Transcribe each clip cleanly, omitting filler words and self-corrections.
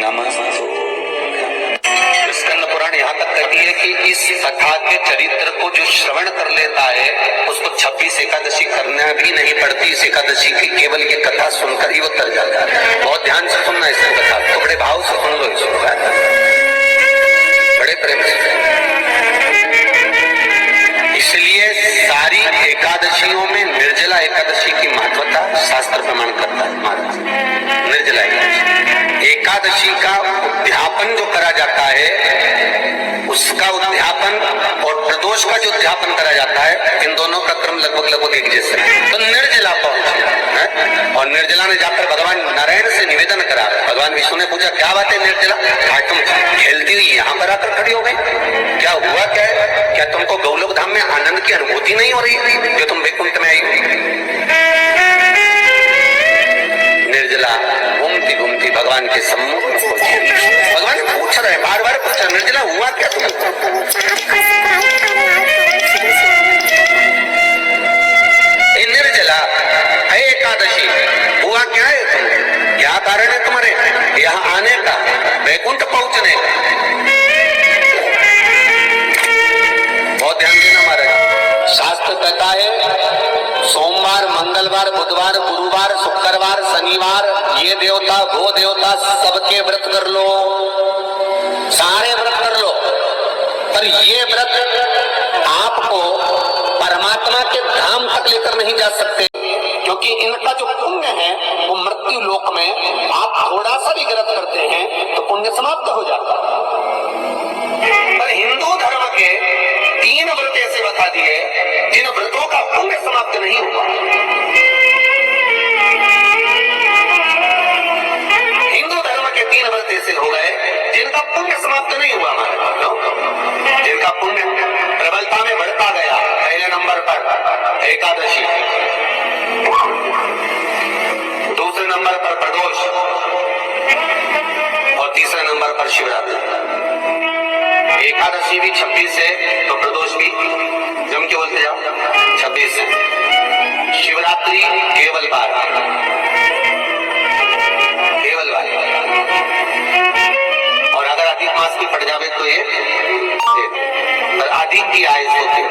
नमस्तु। स्कंद पुराण यहाँ तक कहती है कि इस कथा के चरित्र को जो श्रवण कर लेता है उसको 26 एकादशी करना भी नहीं पड़ती। इस एकादशी की केवल ये कथा सुनकर ही वो तर जाता है। बहुत ध्यान से सुनना इस कथा को, बड़े भाव से सुन लो इसको, बड़े प्रेम से। इसलिए सारी एकादशियों में निर्जला एकादशी की महत्वता शास्त्र प्रमाण करता है। महाराज निर्जला एकादशी का उद्यापन जो करा जाता है, उसका उद्यापन और प्रदोष का जो उद्यापन करा जाता है, इन दोनों का क्रम लगभग एक जैसा है। तो निर्जला पहुंचे और निर्जला ने जाकर भगवान नारायण से निवेदन करा। भगवान विष्णु ने पूछा क्या बात है निर्जला, आज तुम खेलती हुई यहाँ पर आकर खड़ी हो गई, क्या हुआ, क्या है? क्या तुमको गौलोक धाम में आनंद की अनुभूति नहीं हो रही जो तुम वैकुंठ में आई? निर्जला घूमती घूमती भगवान के सम्मुख पहुंची। भगवान पूछ रहे, बार बार पूछ रहे, निर्जला हुआ क्या तुमको? निर्जला एकादशी हुआ क्या है तुम, क्या कारण है तुम्हारे यहाँ आने का, वैकुंठ पहुंचने का? बहुत ध्यान देना महाराज। शास्त्र कहता है सोमवार, मंगलवार, बुधवार, गुरुवार, शुक्रवार, शनिवार, ये देवता वो देवता सबके व्रत कर लो, सारे व्रत कर लो, पर ये व्रत आपको परमात्मा के धाम तक लेकर नहीं जा सकते, क्योंकि इनका जो पुण्य है वो मृत्यु लोक में आप थोड़ा सा भी व्रत करते हैं तो पुण्य समाप्त हो जाता है। पर हिंदू धर्म के 3 व्रत ऐसे बता दिए जिन व्रतों का पुण्य समाप्त नहीं हुआ। हिंदू धर्म के 3 व्रत ऐसे हो गए जिनका पुण्य समाप्त नहीं हुआ हमारे पास, जिनका पुण्य प्रबलता में बढ़ता गया। पहले नंबर पर एकादशी, दूसरे नंबर पर प्रदोष और तीसरे नंबर पर शिवरात्रि। एकादशी भी 26 है तो प्रदोष भी जम के बोलते जाओ 26 है। शिवरात्रि केवल बार, केवल बार, और अगर अधिक मास की पड़ जावे तो ये अधिक की आयु होती है।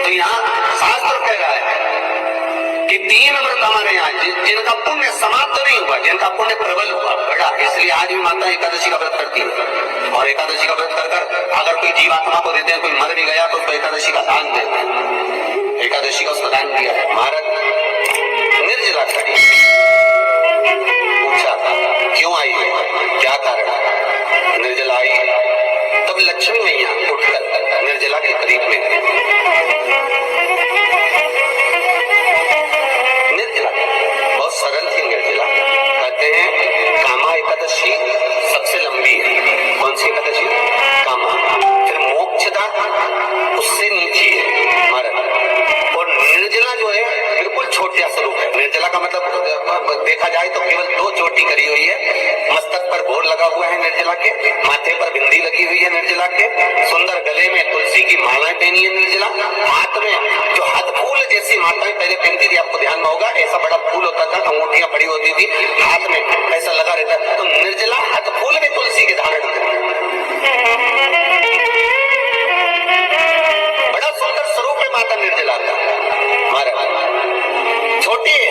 तो यहाँ शास्त्र कह रहा है कि 3 व्रत हमारे यहाँ जिनका पुण्य समाप्त नहीं हुआ, जिनका पुण्य प्रबल हुआ बड़ा, इसलिए आज भी माता एकादशी का व्रत करती है। और एकादशी का व्रत कर अगर कोई जीवात्मा को देते हैं, कोई मर भी गया तो उसको एकादशी का दान देते हैं। एकादशी का उसको दान दिया। महाराज निर्जला खड़ी पूछा क्यों आई है, क्या कारण? निर्जला आई तब लक्ष्मी मैया उठकर निर्जला के करीब में गई। निर्जला बहुत सरल थी। निर्जला कहते हैं कामा एकादशी सबसे लंबी है। कौन सी एकादशी? कामा। फिर मोक्षदा उससे नीचे है महाराज। और निर्जला जो है बिल्कुल छोटा स्वरूप है। निर्जला का मतलब देखा जाए तो केवल 2 चोटी करी हुई है। मस्तक पर भोर लगा हुआ है निर्जला के, माथे पर बिंदी लगी हुई है निर्जला के, सुंदर गले में तुलसी की मालाएं पहनी है निर्जला, हाथ में जो हाथ फूल जैसी माताएं पहले पहनती थी, आपको ध्यान में होगा, ऐसा बड़ा फूल होता था, अंगूठियां पड़ी होती थी, हाथ में ऐसा लगा रहता। तो निर्जला हाथ फूल में तुलसी के धारण करती, बड़ा सुंदर स्वरूप है माता निर्जला का। छोटी है।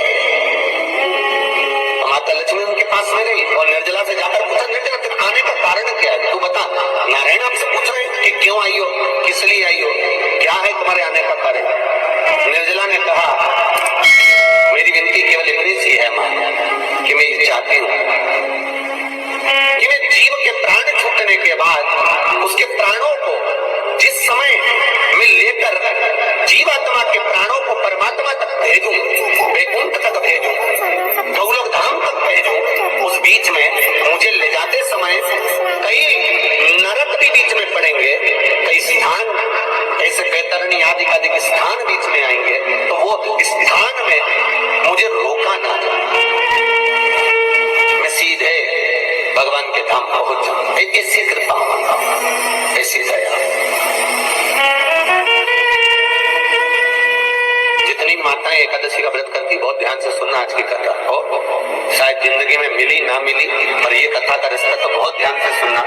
माता लक्ष्मी उनके पास में गई और निर्जला से जाकर पूछा, निर्जला तुम आने का कारण क्या है, तू बता। नारायण आपसे पूछ रहे हैं कि क्यों आई हो, किस लिए आई हो, क्या है तुम्हारे आने का कारण? निर्जला ने कहा मेरी विनती केवल इतनी सी है मां कि मैं ये चाहती हूँ कि मैं जीव के प्राण छूटने के बाद उसके प्राणों को जिस समय मैं लेकर जीवात्मा के प्राणों को परमात्मा तक भेजूं, वैकुंठ तक भेजूं, गौलोक धाम तक भेजूं, उस बीच में मुझे ले जाते समय कई नरक भी बीच में पड़ेंगे, कई स्थान ऐसे कैतरणी आदि स्थान बीच में आएंगे, तो वो स्थान में मुझे रोका ना जाए, मैं सीधे भगवान के धाम पहुंच जाऊं। ऐसी कृपा, ऐसी दया। जितनी माताएं एकादशी का व्रत करती, बहुत ध्यान से सुनना आज की कथा, शायद जिंदगी में मिली ना मिली, पर ये कथा कथा का रिश्ता तो बहुत ध्यान से सुनना।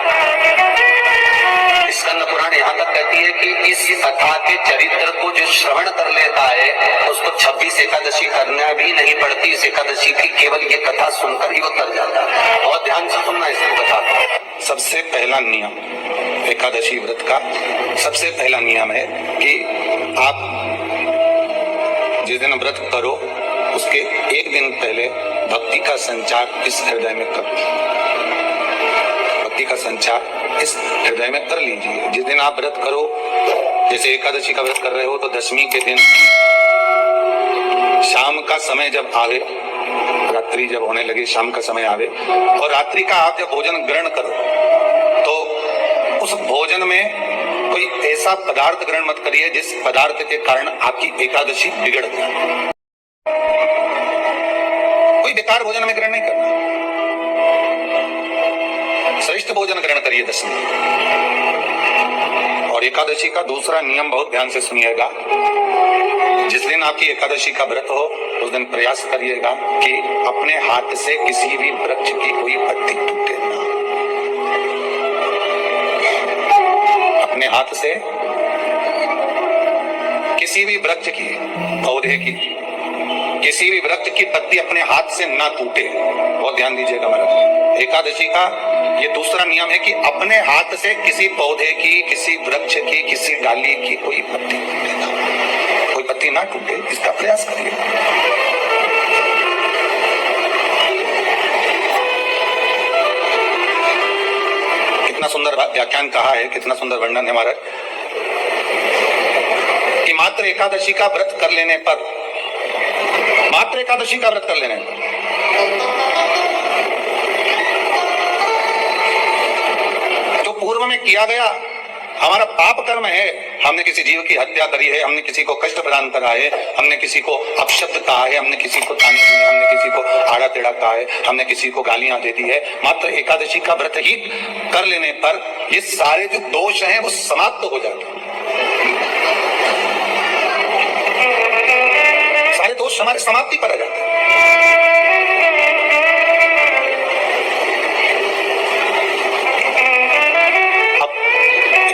स्कंद पुराण यहाँ तक कहती है कि इस कथा के चरित्र को जो श्रवण कर लेता है उसको 26 एकादशी करना भी नहीं पड़ती। इस एकादशी की केवल ये कथा सुनकर ही वो तर जाता है। बहुत ध्यान से सुनना इस कथा को। सबसे पहला नियम एकादशी व्रत का सबसे पहला नियम है कि आप जिस दिन व्रत करो उसके एक दिन पहले भक्ति का संचार इस हृदय में करो। भक्ति का संचार इस हृदय में कर लीजिए। जिस दिन आप व्रत करो, जैसे एकादशी का व्रत कर रहे हो तो दशमी के दिन शाम का समय जब आवे, रात्रि जब होने लगे, शाम का समय आवे और रात्रि का आप जब भोजन ग्रहण करो तो उस भोजन में कोई ऐसा पदार्थ ग्रहण मत करिए जिस पदार्थ के कारण आपकी एकादशी बिगड़ जाए। कोई बेकार भोजन में ग्रहण नहीं करना, श्रेष्ठ भोजन ग्रहण करिए दशमी। और एकादशी का दूसरा नियम बहुत ध्यान से सुनिएगा। जिस दिन आपकी एकादशी का व्रत हो उस दिन प्रयास करिएगा कि अपने हाथ से किसी भी वृक्ष की कोई पत्ती टूटे ना। अपने हाथ से किसी भी वृक्ष की, पौधे की, किसी भी वृक्ष की पत्ती अपने हाथ से ना टूटे। बहुत ध्यान दीजिएगा महाराज। एकादशी का ये दूसरा नियम है कि अपने हाथ से किसी पौधे की, किसी वृक्ष की, किसी डाली की कोई पत्ती टूटे ना, कोई पत्ती ना टूटे, इसका प्रयास करिए। कितना सुंदर व्याख्यान कहा है, कितना सुंदर वर्णन है महाराज कि मात्र एकादशी का व्रत कर लेने पर, मात्र एकादशी का व्रत कर लेने पर जो पूर्व में किया गया हमारा पाप कर्म है, हमने किसी जीव की हत्या करी है, हमने किसी को कष्ट प्रदान करा है, हमने किसी को अपशब्द कहा है, हमने किसी को ताने दिए, हमने किसी को आड़ा टेढ़ा कहा है, हमने किसी को गालियां दे दी है, मात्र एकादशी का व्रत ही कर लेने पर ये सारे जो दोष हैं वो समाप्त हो जाते हैं। सारे दोष हमारे समाप्ति पर आ जाते हैं।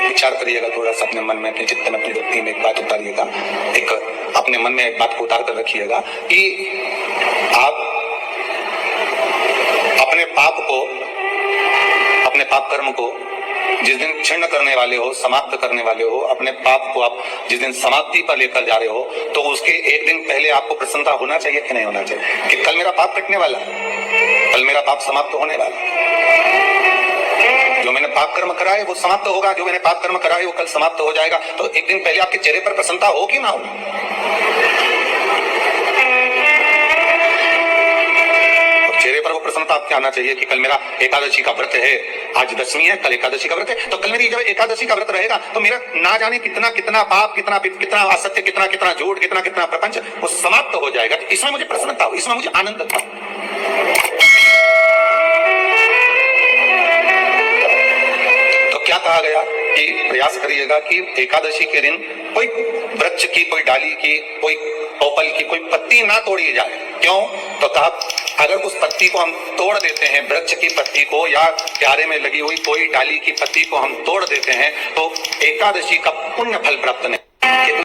विचार करिएगा थोड़ा सा अपने मन में, अपने चित्त में, अपनी वृत्ति में एक बात उतारिएगा। एक अपने मन में एक बात को उतार कर रखिएगा कि आप अपने पाप को, अपने पाप कर्म को जिस दिन क्षीण करने वाले हो, समाप्त करने वाले हो, अपने पाप को आप जिस दिन समाप्ति पर लेकर जा रहे हो तो उसके एक दिन पहले आपको प्रसन्नता होना चाहिए कि नहीं होना चाहिए कि कल मेरा पाप कटने वाला, कल मेरा पाप समाप्त होने वाला। जो मैंने पाप कर्म करा है वो समाप्त होगा, जो मैंने पाप कर्म करा है वो कल समाप्त हो जाएगा। तो एक दिन पहले आपके चेहरे पर प्रसन्नता होगी ना होगी? और चेहरे पर वो प्रसन्नता आपके आना चाहिए कि कल मेरा एकादशी का व्रत है, आज दशमी है, कल एकादशी का व्रत है, तो कल मेरी जब एकादशी का व्रत रहेगा तो मेरा ना जाने कितना कितना पाप, कितना कितना असत्य, कितना कितना झूठ, कितना कितना प्रपंच वो समाप्त हो जाएगा। इसमें मुझे प्रसन्नता हो, इसमें मुझे आनंद था। क्या कहा गया कि प्रयास करिएगा कि एकादशी के दिन कोई वृक्ष की, कोई डाली की, कोई पीपल की कोई पत्ती ना तोड़ी जाए। क्यों? तो कहा अगर उस पत्ती को हम तोड़ देते हैं, वृक्ष की पत्ती को या क्यारे में लगी हुई कोई डाली की पत्ती को हम तोड़ देते हैं तो एकादशी का पुण्य फल प्राप्त नहीं।